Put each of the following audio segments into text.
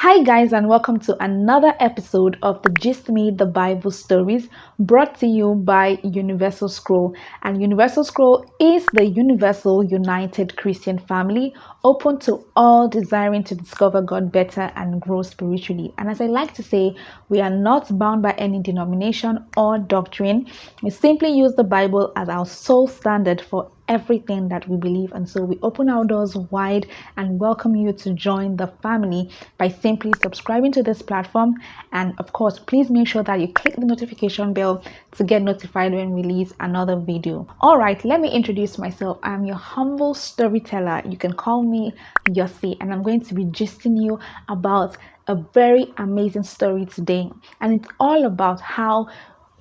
Hi, guys, and welcome to another episode of the Gist Me the Bible Stories brought to you by Universal Scroll. And Universal Scroll is the universal united Christian family open to all desiring to discover God better and grow spiritually. And as I like to say, we are not bound by any denomination or doctrine. We simply use the Bible as our sole standard for everything that we believe, and so we open our doors wide and welcome you to join the family by simply subscribing to this platform. And of course, please make sure that you click the notification bell to get notified when we release another video. All right, let me introduce myself. I'm your humble storyteller. You can call me Yossi, and I'm going to be gisting you about a very amazing story today, and it's all about how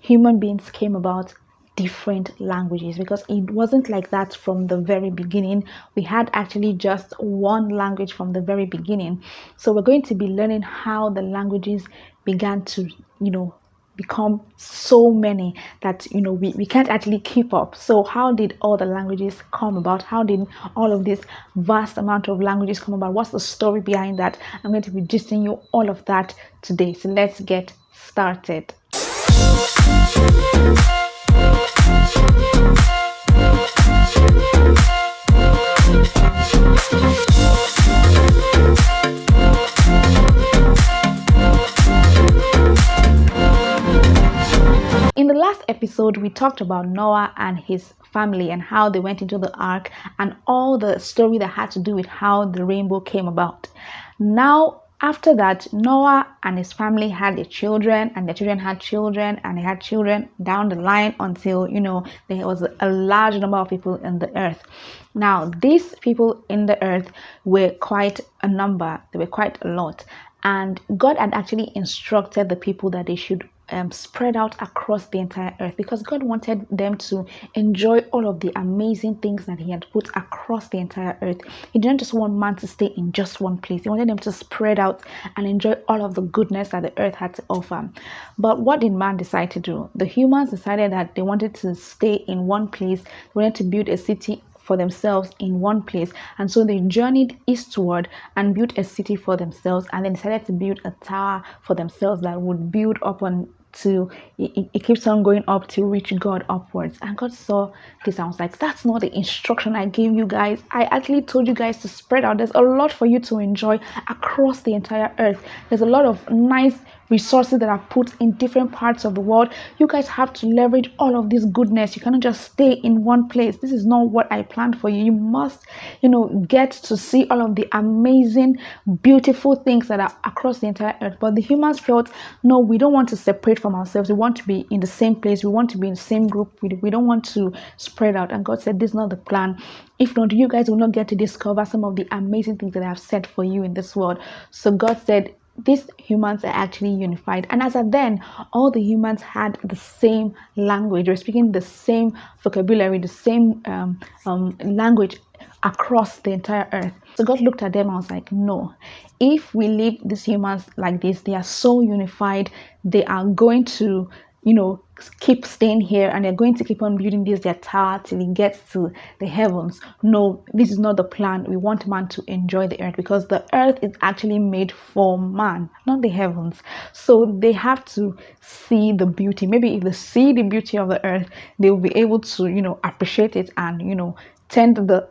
human beings came about different languages, because it wasn't like that from the very beginning. We had actually just one language from the very beginning. So we're going to be learning how the languages began to become so many that we can't actually keep up. So how did all the languages come about? How did all of this vast amount of languages come about? What's the story behind that? I'm going to be gisting you all of that today, so let's get started. In the last episode, we talked about Noah and his family and how they went into the ark and all the story that had to do with how the rainbow came about. Now, after that, Noah and his family had their children, and their children had children, and they had children down the line until, there was a large number of people in the earth. Now, these people in the earth were quite a number, they were quite a lot. And God had actually instructed the people that they should spread out across the entire earth, because God wanted them to enjoy all of the amazing things that He had put across the entire earth. He didn't just want man to stay in just one place. He wanted them to spread out and enjoy all of the goodness that the earth had to offer. But what did man decide to do? The humans decided that they wanted to stay in one place. They wanted to build a city for themselves in one place, and so they journeyed eastward and built a city for themselves, and then decided to build a tower for themselves that would build up on to it keeps on going up to reach God upwards. And God saw this and was like, that's not the instruction I gave you guys. I actually told you guys to spread out. There's a lot for you to enjoy across the entire earth. There's a lot of nice resources that are put in different parts of the world. You guys have to leverage all of this goodness. You cannot just stay in one place. This is not what I planned for you. You must get to see all of the amazing, beautiful things that are across the entire earth. But the humans felt, no, we don't want to separate from ourselves. We want to be in the same place. We want to be in the same group. We don't want to spread out. And God said, this is not the plan. If not, you guys will not get to discover some of the amazing things that I have set for you in this world. So God said, these humans are actually unified. And as of then, all the humans had the same language. They were speaking the same vocabulary, the same language across the entire earth. So God looked at them and was like, no, if we leave these humans like this, they are so unified, they are going to keep staying here, and they're going to keep on building their tower till it gets to the heavens. No, this is not the plan. We want man to enjoy the earth, because the earth is actually made for man, not the heavens. So they have to see the beauty. Maybe if they see the beauty of the earth, they will be able to appreciate it and tend the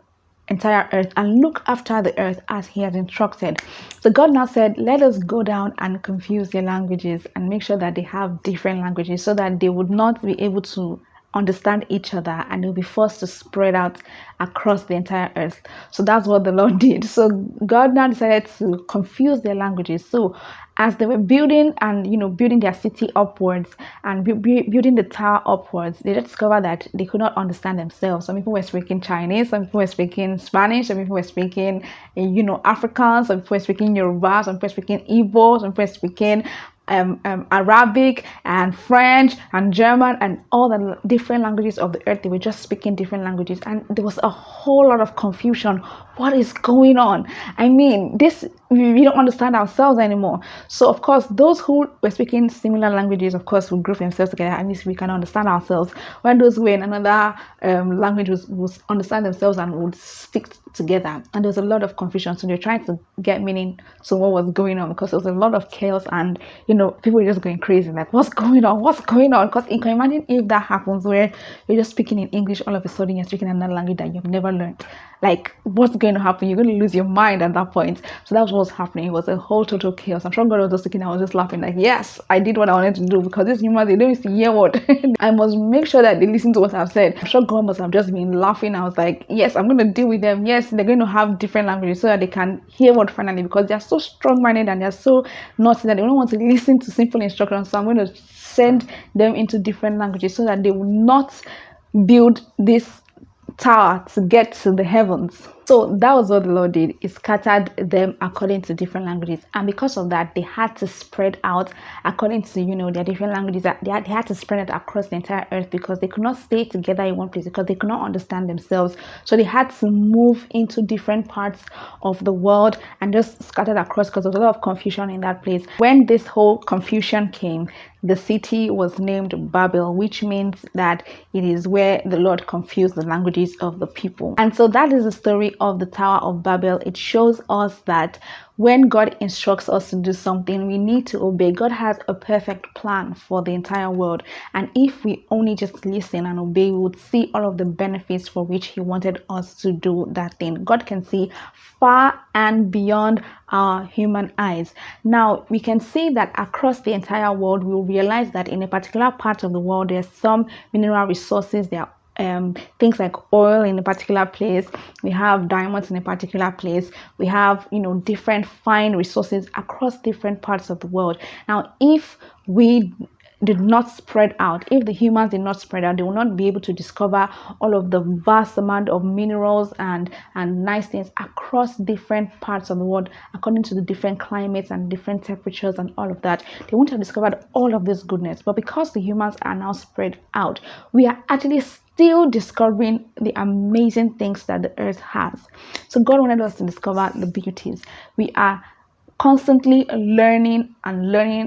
entire earth and look after the earth as He has instructed. So God now said, let us go down and confuse their languages and make sure that they have different languages, so that they would not be able to understand each other, and they'll be forced to spread out across the entire earth. So that's what the Lord did. So God now decided to confuse their languages. So as they were building and building their city upwards and building the tower upwards, they discovered that they could not understand themselves. Some people were speaking Chinese, some people were speaking Spanish, some people were speaking Afrikaans, some people were speaking Yoruba, some people were speaking Igbo, some people were speaking Arabic and French and German and all the different languages of the earth. They were just speaking different languages, and there was a whole lot of confusion. What is going on? I mean, this we don't understand ourselves anymore. So of course, those who were speaking similar languages, of course, will group themselves together. At least we can understand ourselves. When those who were in another language would understand themselves and would stick together. And there was a lot of confusion. So they're trying to get meaning to what was going on, because there was a lot of chaos, and people were just going crazy, like, what's going on? What's going on? Because you can imagine if that happens, where you're just speaking in English, all of a sudden you're speaking another language that you've never learned. Like, what's going to happen? You're going to lose your mind at that point. So that was what was happening. It was a whole total chaos. I'm sure God was just looking, I was just laughing, like, yes, I did what I wanted to do, because these humans, they don't used to hear what I must make sure that they listen to what I've said. I'm sure God must have just been laughing. I was like, yes, I'm going to deal with them. Yes, they're going to have different languages so that they can hear what finally, because they're so strong-minded and they're so naughty that they don't want to listen to simple instructions. So I'm going to send them into different languages so that they will not build this tower to get to the heavens. So that was what the Lord did. He scattered them according to different languages, and because of that, they had to spread out according to their different languages. That they had to spread it across the entire earth, because they could not stay together in one place, because they could not understand themselves. So they had to move into different parts of the world and just scattered across, because there was a lot of confusion in that place. When this whole confusion came, the city was named Babel, which means that it is where the Lord confused the languages of the people. And so that is the story of the Tower of Babel. It shows us that when God instructs us to do something, we need to obey. God has a perfect plan for the entire world, and if we only just listen and obey, we would see all of the benefits for which He wanted us to do that thing. God can see far and beyond our human eyes. Now we can see that across the entire world, we will realize that in a particular part of the world, there's some mineral resources. There are things like oil in a particular place, we have diamonds in a particular place, we have different fine resources across different parts of the world. Now if we did not spread out, if the humans did not spread out, they will not be able to discover all of the vast amount of minerals and nice things across different parts of the world, according to the different climates and different temperatures and all of that. They wouldn't have discovered all of this goodness. But because the humans are now spread out, we are actually still discovering the amazing things that the earth has. So God wanted us to discover the beauties. We are constantly learning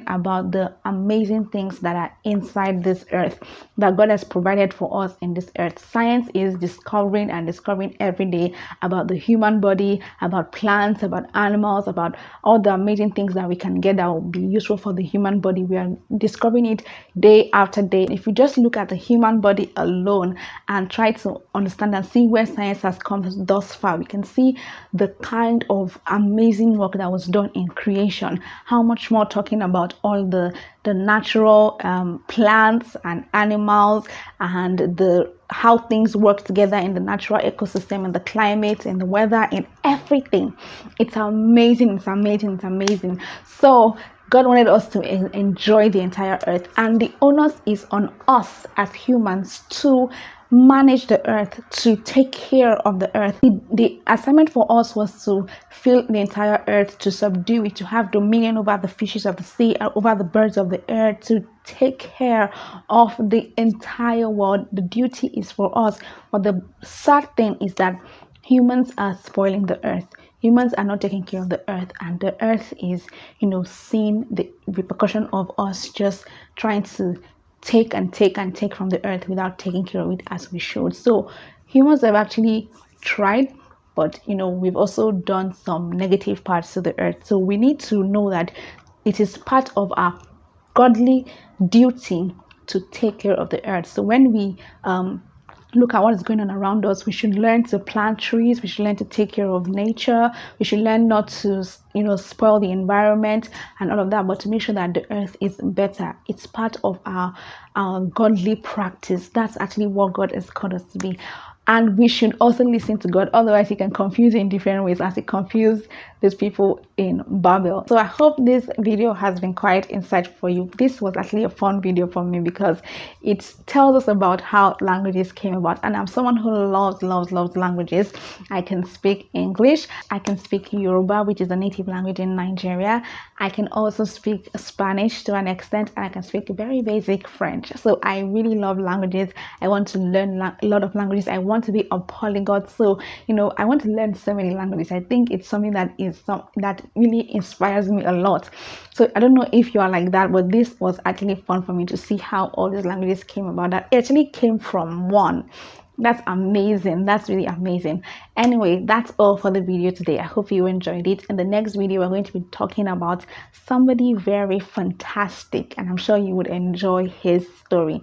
about the amazing things that are inside this earth, that God has provided for us in this earth. Science is discovering every day about the human body, about plants, about animals, about all the amazing things that we can get that will be useful for the human body. We are discovering it day after day. If you just look at the human body alone and try to understand and see where science has come thus far, we can see the kind of amazing work that was done in creation. How much more talking about all the natural plants and animals, and how things work together in the natural ecosystem, and the climate and the weather and everything. It's amazing. So God wanted us to enjoy the entire earth, and the onus is on us as humans to manage the earth, to take care of the earth. The assignment for us was to fill the entire earth, to subdue it, to have dominion over the fishes of the sea, over the birds of the air, to take care of the entire world. The duty is for us. But the sad thing is that humans are spoiling the earth. Humans are not taking care of the earth, and the earth is, seeing the repercussion of us just trying to take from the earth without taking care of it as we should. So humans have actually tried, but we've also done some negative parts to the earth. So we need to know that it is part of our godly duty to take care of the earth. So when we look at what is going on around us, we should learn to plant trees, we should learn to take care of nature, we should learn not to spoil the environment and all of that, but to make sure that the earth is better. It's part of our godly practice. That's actually what God has called us to be. and we should also listen to God. Otherwise, He can confuse you in different ways, as He confused these people in Babel. So I hope this video has been quite insightful for you. This was actually a fun video for me because it tells us about how languages came about. And I'm someone who loves languages. I can speak English, I can speak Yoruba, which is a native language in Nigeria. I can also speak Spanish to an extent, and I can speak very basic French. So I really love languages. I want to learn a lot of languages. I want to be a polyglot. So I want to learn so many languages. I think it's something that really inspires me a lot. So I don't know if you are like that, but this was actually fun for me to see how all these languages came about. That actually came from one. That's amazing. That's really amazing. Anyway, that's all for the video today. I hope you enjoyed it. In the next video, we're going to be talking about somebody very fantastic, and I'm sure you would enjoy his story.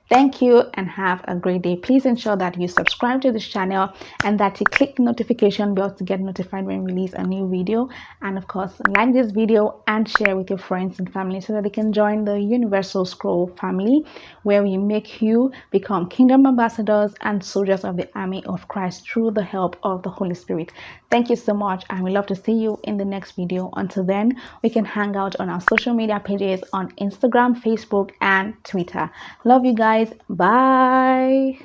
Thank you and have a great day. Please ensure that you subscribe to this channel and that you click the notification bell to get notified when we release a new video. And of course, like this video and share with your friends and family so that they can join the Universal Scroll family, where we make you become kingdom ambassadors and soldiers of the army of Christ through the help of the Holy Spirit. Thank you so much, and we love to see you in the next video. Until then, we can hang out on our social media pages on Instagram, Facebook, and Twitter. Love you guys. Bye.